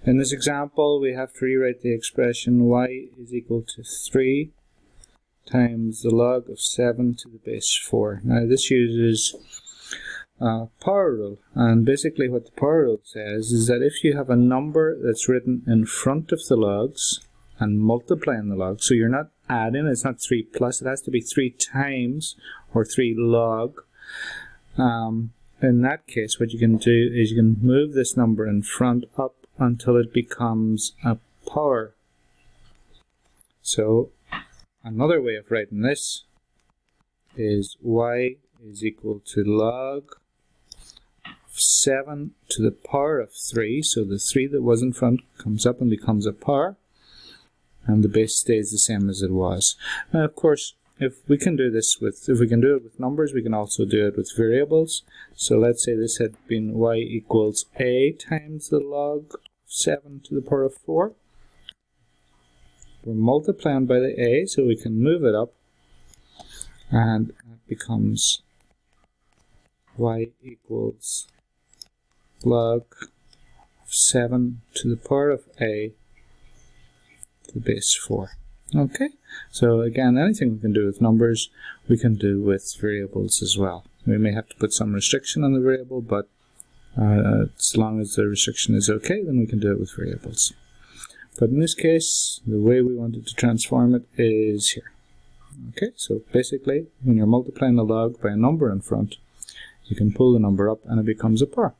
In this example, we have to rewrite the expression y is equal to 3 times the log of 7 to the base 4. Now this uses power rule, and basically what the power rule says is that if you have a number that's written in front of the logs and multiplying the logs, so you're not adding, it's not 3 plus, it has to be 3 times or 3 log. In that case, what you can do is you can move this number in front up until it becomes a power. So another way of writing this is y is equal to log 7 to the power of 3, so the 3 that was in front comes up and becomes a power, and the base stays the same as it was. Now of course, if we can do it with numbers, we can also do it with variables. So let's say this had been y equals a times the log 7 to the power of 4. We're multiplying by the a, so we can move it up, and it becomes y equals log 7 to the power of a to the base 4. Okay, so again, anything we can do with numbers, we can do with variables as well. We may have to put some restriction on the variable, but as long as the restriction is okay, then we can do it with variables. But in this case, the way we wanted to transform it is here. Okay, so basically, when you're multiplying a log by a number in front, you can pull the number up and it becomes a power.